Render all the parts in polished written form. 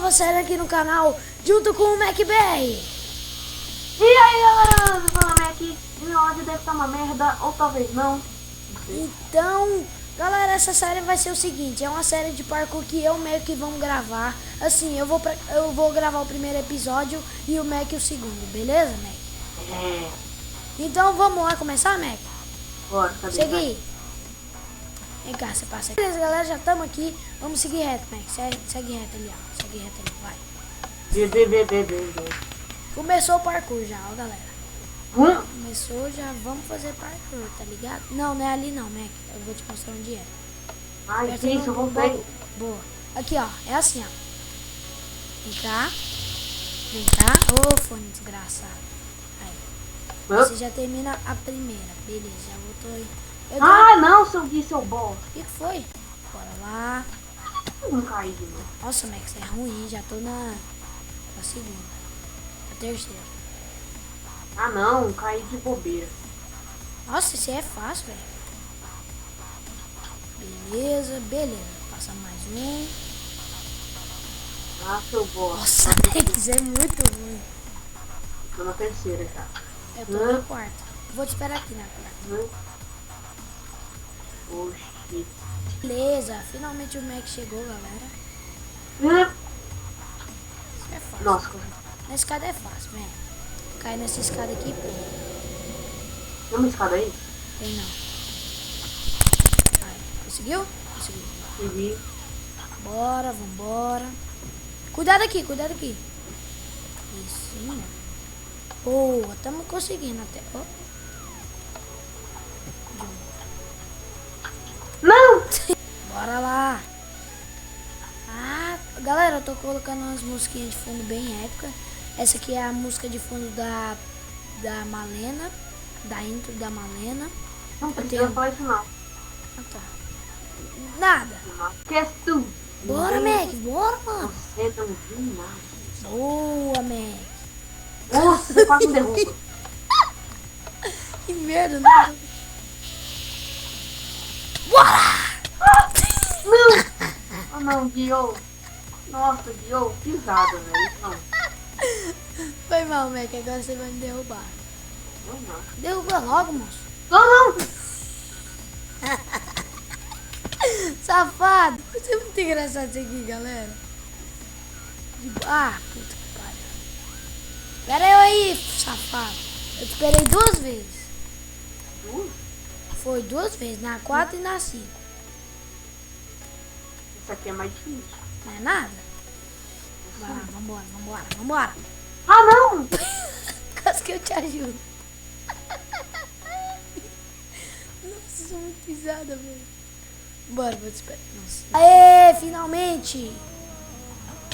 nova série aqui no canal, junto com o MacBR. E aí galera, eu sou o Mac, e meu áudio deve estar uma merda, ou talvez não. Então, galera, essa série vai ser o seguinte, é uma série de parkour que eu e o Mac vamos gravar. Assim, eu vou gravar o primeiro episódio e o Mac o segundo, beleza, Mac? É. Então vamos lá começar, Mac? Bora, cadê? Seguir. Vem cá, você passa aqui. Beleza, galera, já estamos aqui. Vamos seguir reto, Mac. Segue reto ali, ó. Segue reto ali, vai. Começou o parkour já, ó, galera. Começou, já vamos fazer parkour, tá ligado? Não, não é ali não, Mac. Eu vou te mostrar onde é. Ai, Aperta isso, eu no voltei. Boa. Aqui, ó. É assim, ó. Vem cá. Vem cá. Ô, fone desgraçado. Aí. Você já termina a primeira. Beleza, já voltou aí. Ah, não, seu Gui, seu bosta. O que foi? Bora lá. Eu não caí de novo. Nossa, Max, é ruim. Já tô na segunda. Na terceira. Ah, não, caí de bobeira. Nossa, esse é fácil, velho. Beleza, beleza. Passa mais um. Ah, seu bosta. Nossa, Max, é muito ruim. Tô na terceira já. Eu tô na quarta. Vou te esperar aqui na quarta. Oxi. Beleza, finalmente o Mac chegou, galera. Isso é fácil. Nossa, Na escada é fácil, velho. Cai nessa escada aqui, pô. tem uma escada aí? Tem não. Aí, conseguiu? Conseguiu. Segui. Bora, vambora. Cuidado aqui, cuidado aqui. Isso. Boa, estamos conseguindo até. Ó. Não! Bora lá. Ah, galera, eu tô colocando umas musiquinhas de fundo bem épicas. Essa aqui é a música de fundo da Malena. Da intro da Malena. Não precisa falar isso não. Ah, tá. Nada. Não esquece tudo. Bora, Mac, bora, mano. Você não viu nada. Boa, Mac. Nossa, você quase me derruba. Que merda, não. Bora! Não! Oh não, Guio. Nossa, Guio, pisada, velho. Não. Foi mal, Mac, agora você vai me derrubar. Não. Derruba logo, moço. Não! Safado. Você é muito engraçado isso aqui, galera. Ah, puta que pariu. Pera eu aí, safado. Eu te esperei 2 vezes. Duas? Foi 2 vezes, na 4 e na 5. Essa aqui é mais difícil. Não é nada? Vai lá, vambora. Ah, não! Quase que eu te ajudo. Nossa, sou muito pisada, velho. Bora, vou te esperar. Nossa. Aê, finalmente!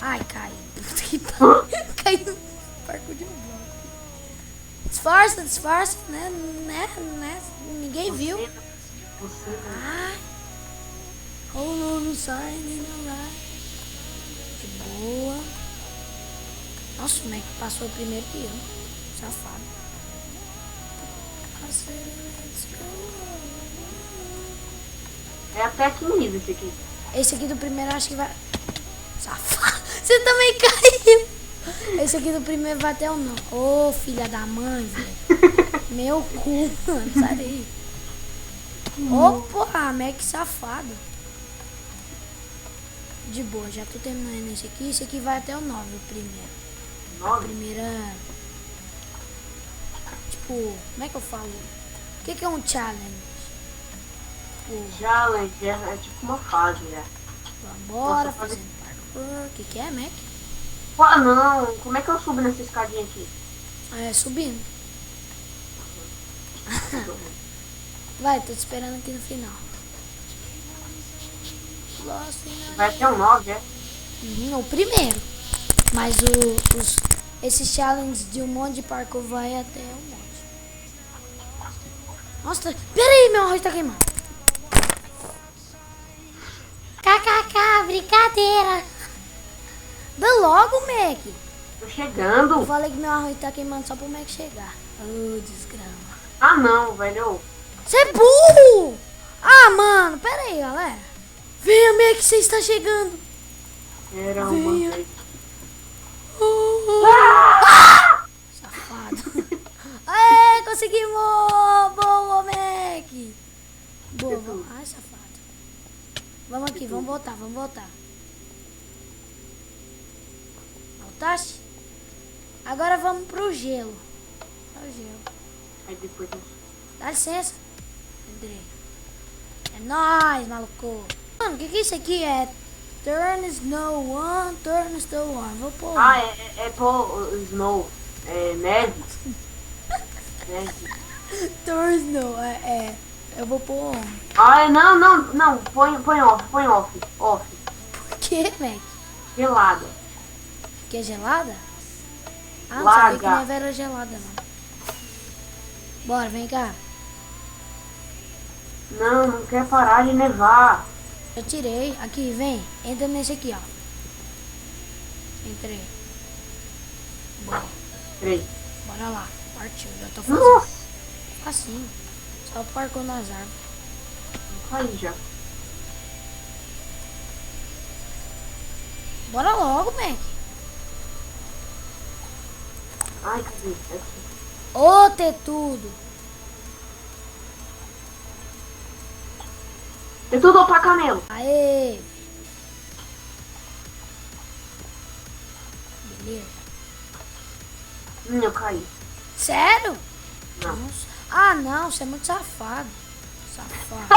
Ai, cai. Puta que pariu. Cai no parkour de novo. Disfarça, né? Ninguém viu. Você Ai. Oh, no sign, que boa. Nossa, o Mac passou primeiro que eu. Safado. é até que nível esse aqui. Esse aqui do primeiro acho que vai... Safado. Você também caiu. Esse aqui do primeiro vai até o não. Ô, filha da mãe, velho. Meu cu, mano. Sai daí. Ô, porra, Mac safado. De boa, já tô terminando esse aqui. Esse aqui vai até o 9, o primeiro. A 9? primeira... Tipo, como é que eu falo? O que é um challenge? Tipo, Challenge é tipo uma fase, né? vambora, Nossa, fazendo parkour. O que é, Mac? Ah, não! Como é que eu subo nessa escadinha aqui? É, subindo. Vai, tô te esperando aqui no final. Vai até o 9, é? O primeiro. Mas esses challenges de um monte de parkour vai até um monte. Nossa, peraí, meu arroz tá queimando. KKK, brincadeira. Dá logo, Mac. Tô chegando. Eu falei que meu arroz tá queimando só pro Mac chegar. Ô, desgrama. Ah, não, velho. Você é burro! Ah, mano, pera aí, galera. Venha, Mac, você está chegando. Era uma vez. voltar, vamos voltar. Voltaste? Agora vamos pro gelo. É o gelo. Aí depois eu... Dá licença. Entrei. É nóis, maluco. Mano, o que é isso aqui? É turn snow on, turn snow on. Vou pôr. Ah, é pô, snow. É neve. Neve. Turn snow. Eu vou pôr on. Ah, não. Põe off. Off. Por quê, Mac? Gelada. Que é gelada? Ah, não Larga. sabia que neve era gelada, não. Bora, vem cá. Não quer parar de nevar. Eu tirei. Aqui, vem. Entra nesse aqui, ó. Entrei. Bora. 3. Bora lá. Partiu. Já tô fazendo. Nossa. Assim. Só parcou nas árvores. Aí já. Bora logo, Mac. Ai, cadê? É aqui. Ô, ter tudo. É tudo pra camelo. Aê. Beleza. Eu caí. Sério? Não. Nossa. Ah, não. Você é muito safado. Safado.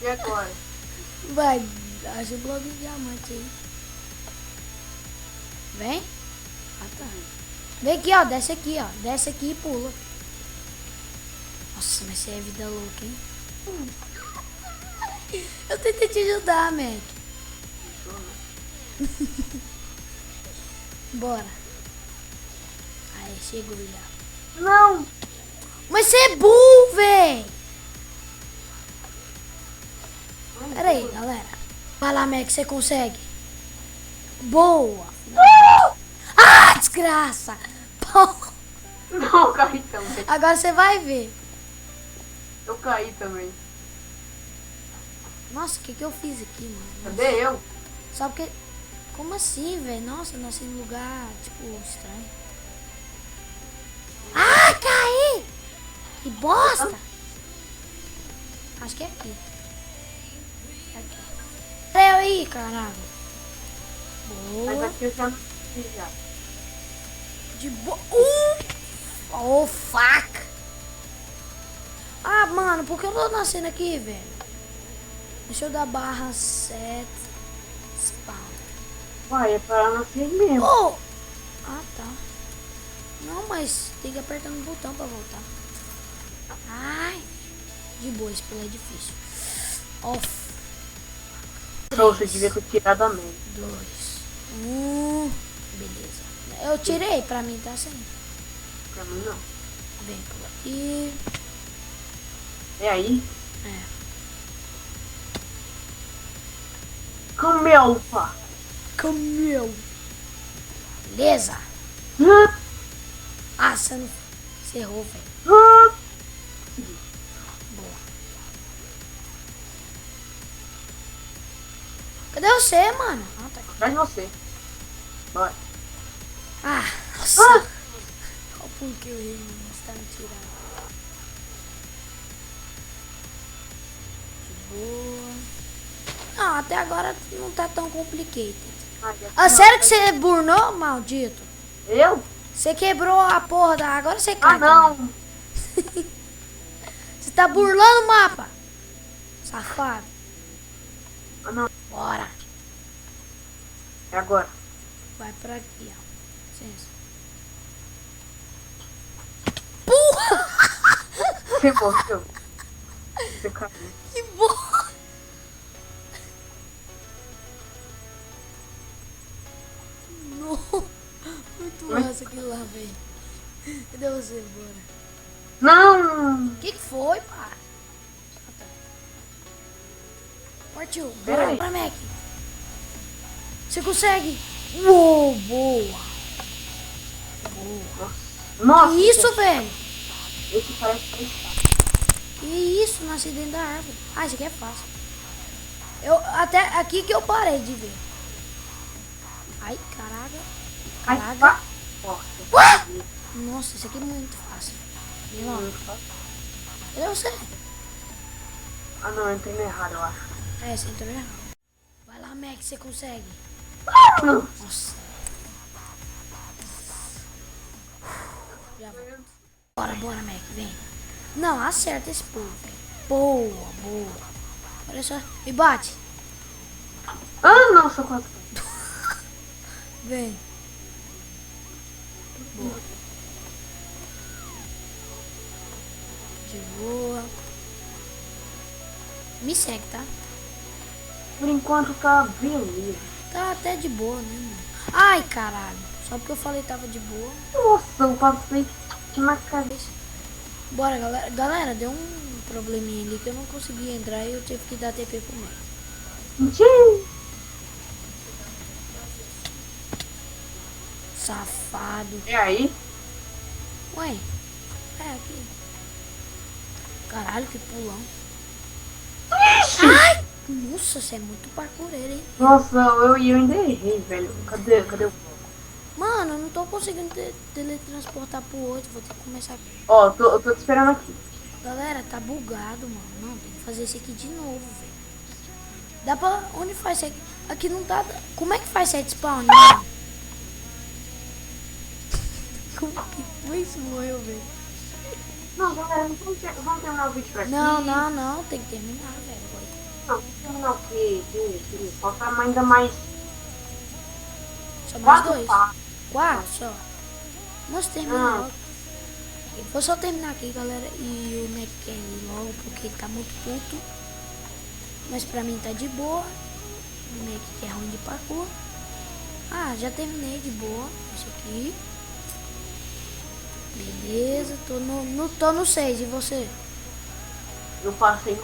E agora? Vai. Acha o bloco de diamante aí. Vem. Ah, tá. Vem aqui, ó. Desce aqui, ó. Desce aqui e pula. Nossa, mas você é vida louca, hein? Eu tentei te ajudar, Mac. Bora. Aí, chegou já. Não. Mas você é burro, véi. Pera aí, galera. Vai lá, Mac, você consegue. Boa. Ah, desgraça. Pô. Não, eu caí também. Agora você vai ver. Eu caí também. Nossa, o que eu fiz aqui, mano? Cadê eu? Só porque... Como assim, velho? Nossa, eu nasci num lugar, tipo, estranho. Ah, caí! Que bosta! Acho que é aqui. É aqui. Pera eu aí, caralho. Mas Boa. aqui eu já não fiz já. De boa. Oh, fuck! Ah, mano, por que eu tô nascendo aqui, velho? Deixa eu dar barra 7. Spawn. Vai, é pra nascer mesmo. Oh! Ah, tá. Não, mas tem que apertar no botão pra voltar. Ai. De boa, esse pulo é difícil. Off. Então, você devia ter tirado a mente. 2, 1. Beleza. Eu tirei, pra mim tá assim. Pra mim não. Vem por aqui. É aí? É. Camelo, pá. Camelo. Beleza. Ah, você não... Você errou, velho. Boa. Cadê você, mano? Ah, tá aqui. Atrás de você. Bora. Ah, nossa. Olha o pulo que eu errei, mano. Você tá me tirando. De boa. Não, até agora não tá tão complicado. Ah, sério que você burnou, maldito? Eu? Você quebrou a porra da... Agora você cai. Ah, não. também. Você tá burlando o mapa. Safado. Ah, não. Bora. É agora. Vai pra aqui, ó. Licença. Porra! Você morreu. Você caiu. Que boa! Não. Muito massa aquilo lá, velho. Cadê você, bora? Não. O que foi, pá? Ah, tá. Partiu. Pera Bora aí. pra Mac. Você consegue? Uou, boa. Boa. Nossa. Que isso, velho? Esse parece fechado. Que isso, nasci dentro da árvore. Ah, isso aqui é fácil. Até aqui que eu parei de ver. Ai, caraca. Ai, Caraca. pá. Nossa. Ué? Nossa, isso aqui é muito fácil. Vem lá. Cadê você? Ah não, eu entrei no errado, eu acho. É, você entrou errado. Vai lá, Mac, você consegue. Não. Nossa. Já vou. Bora, Mac, vem. Não, acerta esse pulo, velho. Boa. Olha só, me bate. Ah não, sou quase. Vem. Boa. De boa. Me segue, tá? Por enquanto tá beleza. Tá até de boa, né, mano? Ai, caralho. Só porque eu falei que tava de boa. Nossa, eu passei na cabeça. Bora, galera. Galera, deu um probleminha ali que eu não consegui entrar e eu tive que dar TP pro meio. Mentira. Safado. E aí? Ué, é aqui. Caralho, que pulão. Ai! Nossa, você é muito parkoureiro, hein? Nossa, eu ainda errei, velho. Cadê o... Mano, eu não tô conseguindo teletransportar pro outro. Vou ter que começar aqui. Ó, eu tô te esperando aqui. Galera, tá bugado, mano. Não, tem que fazer isso aqui de novo, velho. Dá pra... Onde faz isso aqui? Aqui não tá... Como é que faz set spawn, mano? Como que foi isso, morreu, velho? Não, galera, vamos terminar o vídeo por aqui. Não. Tem que terminar, velho. Não, vamos terminar o quê? Falta ainda mais... Só mais 4 dois. passos. 4 só. Nossa, termina logo. Eu vou só terminar aqui, galera. E o Mac quer ir logo porque ele tá muito puto. Mas pra mim tá de boa. O Mac que é ruim de parkour. Ah, já terminei de boa. Isso aqui. Beleza, tô no 6, e você? Eu passei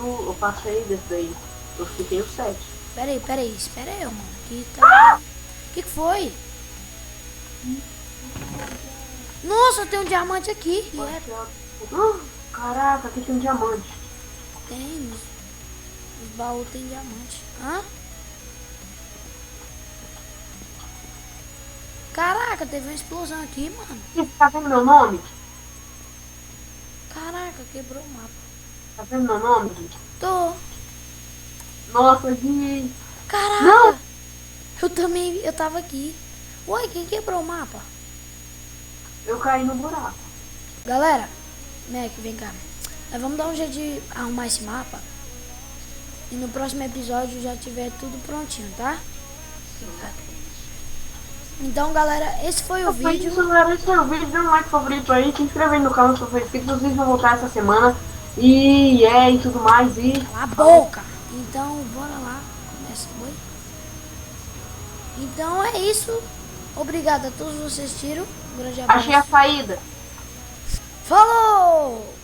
desse daí. Eu fiquei o 7. Pera aí, espera aí, mano. Aqui tá... O que foi? Nossa, tem um diamante aqui. E é... Caraca, aqui tem um diamante. Tem, os baús tem diamante. Hã? Caraca, teve uma explosão aqui, mano. Você tá vendo meu nome? Caraca, quebrou o mapa. Tá vendo meu nome, gente? Tô. Nossa, Gui. Caraca. Não. Eu tava aqui. Ué, quem quebrou o mapa? Eu caí no buraco. Galera, Mac, vem cá. Nós vamos dar um jeito de arrumar esse mapa. E no próximo episódio já tiver tudo prontinho, tá? Então, galera, esse foi o vídeo. Isso, galera, esse foi o vídeo. Dê um like favorito aí. Se inscreve aí no canal se for inscrito. Vocês vão voltar essa semana. E tudo mais. E... Cala a boca! Então, bora lá. Começa, oi? Então é isso. Obrigado a todos vocês que assistiram. Um grande abraço. Achei a saída. Falou!